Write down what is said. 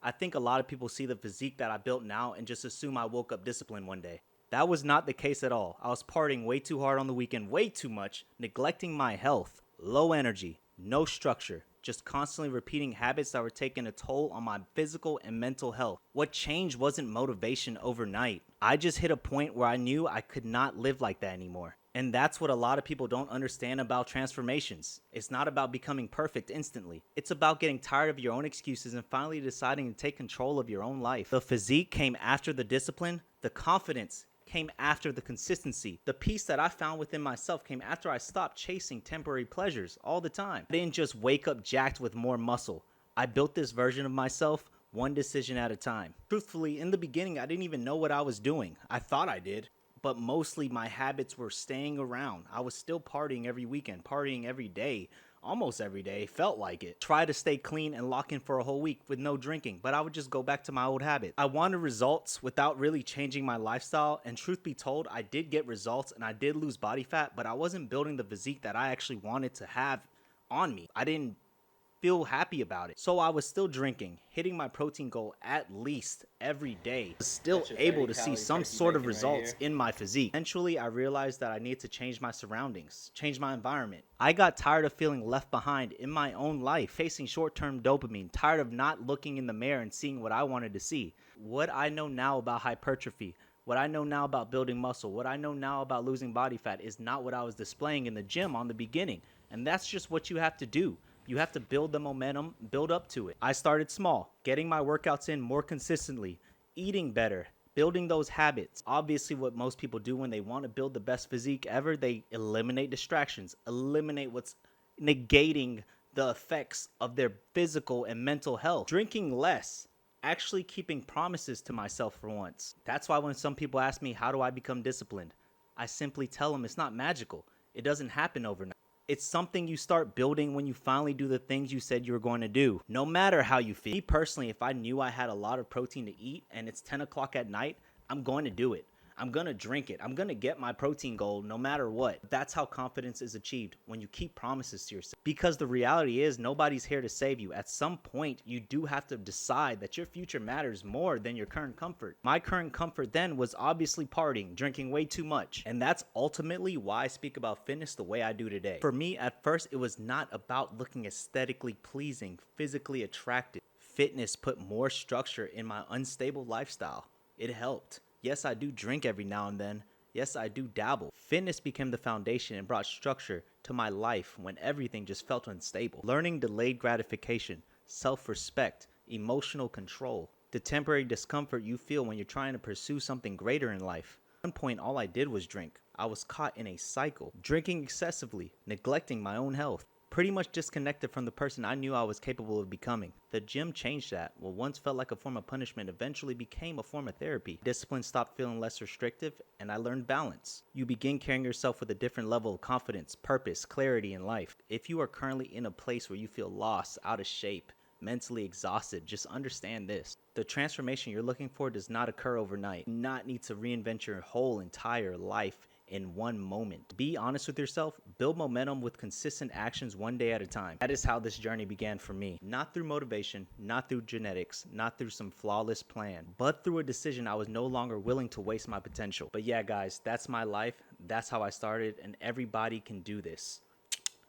I think a lot of people see the physique that I built now and just assume I woke up disciplined one day. That was not the case at all. I was partying way too hard on the weekend, way too much, neglecting my health, low energy, no structure, just constantly repeating habits that were taking a toll on my physical and mental health. What changed wasn't motivation overnight. I just hit a point where I knew I could not live like that anymore. And that's what a lot of people don't understand about transformations. It's not about becoming perfect instantly. It's about getting tired of your own excuses and finally deciding to take control of your own life. The physique came after the discipline, the confidence came after the consistency. The peace that I found within myself came after I stopped chasing temporary pleasures all the time. I didn't just wake up jacked with more muscle. I built this version of myself one decision at a time. Truthfully, in the beginning, I didn't even know what I was doing. I thought I did, but mostly my habits were staying around. I was still partying every weekend, partying every day, almost every day, felt like it. Try to stay clean and lock in for a whole week with no drinking, but I would just go back to my old habit. I wanted results without really changing my lifestyle, and truth be told, I did get results and I did lose body fat, but I wasn't building the physique that I actually wanted to have on me. I didn't feel happy about it. So I was still drinking, hitting my protein goal at least every day. I was still able to see some sort of results in my physique. Eventually, I realized that I needed to change my surroundings, change my environment. I got tired of feeling left behind in my own life, facing short-term dopamine, tired of not looking in the mirror and seeing what I wanted to see. What I know now about hypertrophy, what I know now about building muscle, what I know now about losing body fat is not what I was displaying in the gym on the beginning. And that's just what you have to do. You have to build the momentum, build up to it. I started small, getting my workouts in more consistently, eating better, building those habits. Obviously, what most people do when they want to build the best physique ever, they eliminate distractions, eliminate what's negating the effects of their physical and mental health. Drinking less, actually keeping promises to myself for once. That's why when some people ask me, how do I become disciplined? I simply tell them it's not magical. It doesn't happen overnight. It's something you start building when you finally do the things you said you were going to do, no matter how you feel. Me personally, if I knew I had a lot of protein to eat and it's 10 o'clock at night, I'm going to do it. I'm going to drink it. I'm going to get my protein goal no matter what. That's how confidence is achieved, when you keep promises to yourself. Because the reality is nobody's here to save you. At some point, you do have to decide that your future matters more than your current comfort. My current comfort then was obviously partying, drinking way too much. And that's ultimately why I speak about fitness the way I do today. For me, at first, it was not about looking aesthetically pleasing, physically attractive. Fitness put more structure in my unstable lifestyle. It helped. Yes, I do drink every now and then. Yes, I do dabble. Fitness became the foundation and brought structure to my life when everything just felt unstable. Learning delayed gratification, self-respect, emotional control, the temporary discomfort you feel when you're trying to pursue something greater in life. At one point, all I did was drink. I was caught in a cycle, drinking excessively, neglecting my own health. Pretty much disconnected from the person I knew I was capable of becoming. The gym changed that. What once felt like a form of punishment eventually became a form of therapy. Discipline stopped feeling less restrictive, and I learned balance. You begin carrying yourself with a different level of confidence, purpose, clarity in life. If you are currently in a place where you feel lost, out of shape, mentally exhausted, just understand this. The transformation you're looking for does not occur overnight. You do not need to reinvent your whole entire life in one moment. Be honest with yourself, build momentum with consistent actions one day at a time. That is how this journey began for me. Not through motivation, not through genetics, not through some flawless plan, but through a decision I was no longer willing to waste my potential. But yeah, guys, that's my life. That's how I started, and everybody can do this.